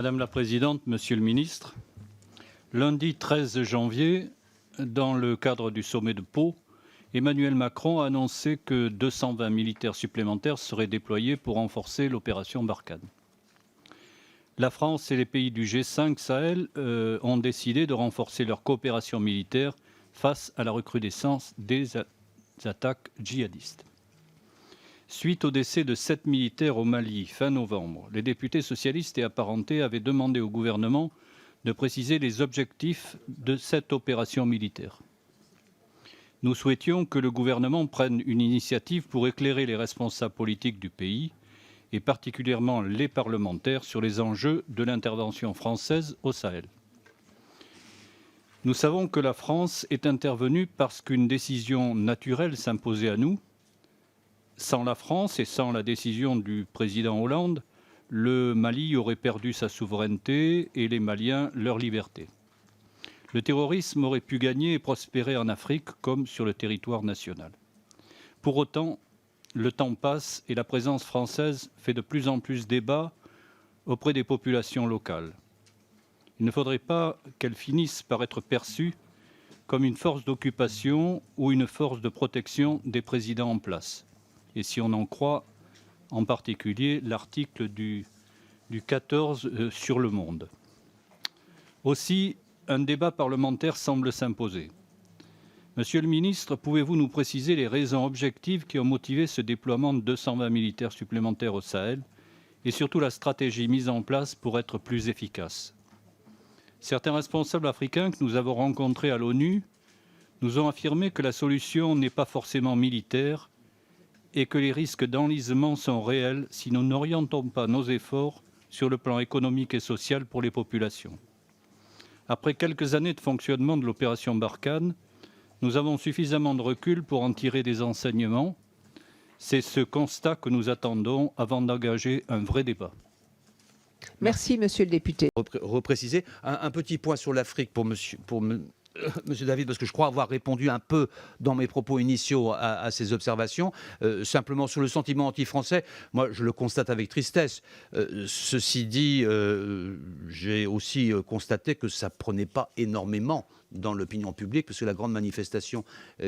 Madame la Présidente, Monsieur le Ministre, lundi 13 janvier, dans le cadre du sommet de Pau, Emmanuel Macron a annoncé que 220 militaires supplémentaires seraient déployés pour renforcer l'opération Barkhane. La France et les pays du G5 Sahel ont décidé de renforcer leur coopération militaire face à la recrudescence des attaques djihadistes. Suite au décès de 7 militaires au Mali fin novembre, les députés socialistes et apparentés avaient demandé au gouvernement de préciser les objectifs de cette opération militaire. Nous souhaitions que le gouvernement prenne une initiative pour éclairer les responsables politiques du pays, et particulièrement les parlementaires, sur les enjeux de l'intervention française au Sahel. Nous savons que la France est intervenue parce qu'une décision naturelle s'imposait à nous. Sans la France et sans la décision du président Hollande, le Mali aurait perdu sa souveraineté et les Maliens leur liberté. Le terrorisme aurait pu gagner et prospérer en Afrique comme sur le territoire national. Pour autant, le temps passe et la présence française fait de plus en plus débat auprès des populations locales. Il ne faudrait pas qu'elle finisse par être perçue comme une force d'occupation ou une force de protection des présidents en place. Et si on en croit en particulier l'article du 14 sur Le Monde. Aussi, un débat parlementaire semble s'imposer. Monsieur le ministre, pouvez-vous nous préciser les raisons objectives qui ont motivé ce déploiement de 220 militaires supplémentaires au Sahel et surtout la stratégie mise en place pour être plus efficace? Certains responsables africains que nous avons rencontrés à l'ONU nous ont affirmé que la solution n'est pas forcément militaire et que les risques d'enlisement sont réels si nous n'orientons pas nos efforts sur le plan économique et social pour les populations. Après quelques années de fonctionnement de l'opération Barkhane, nous avons suffisamment de recul pour en tirer des enseignements. C'est ce constat que nous attendons avant d'engager un vrai débat. Merci, monsieur le député. Repréciser un petit point sur l'Afrique pour Monsieur David, parce que je crois avoir répondu un peu dans mes propos initiaux à ces observations. Simplement sur le sentiment anti-français, moi je le constate avec tristesse. Ceci dit, j'ai aussi constaté que ça prenait pas énormément dans l'opinion publique, parce que la grande manifestation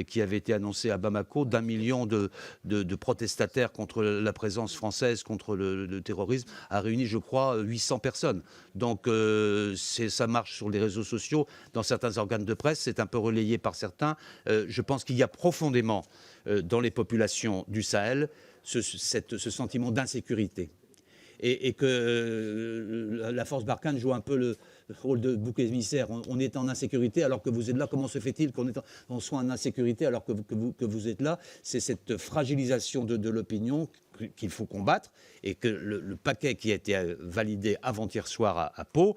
qui avait été annoncée à Bamako d'1 million de protestataires contre la présence française, contre le terrorisme, a réuni, je crois, 800 personnes. Donc ça marche sur les réseaux sociaux, dans certains organes de presse, c'est un peu relayé par certains. Je pense qu'il y a profondément dans les populations du Sahel ce sentiment d'insécurité. Et que la force Barkhane joue un peu le rôle de bouc émissaire. On est en insécurité alors que vous êtes là. Comment se fait-il qu'on soit en insécurité alors que vous êtes là? C'est cette fragilisation de l'opinion qu'il faut combattre, et que le paquet qui a été validé avant-hier soir à Pau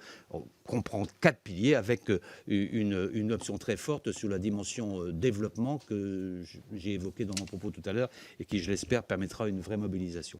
comprend 4 piliers avec une option très forte sur la dimension développement que j'ai évoquée dans mon propos tout à l'heure et qui, je l'espère, permettra une vraie mobilisation.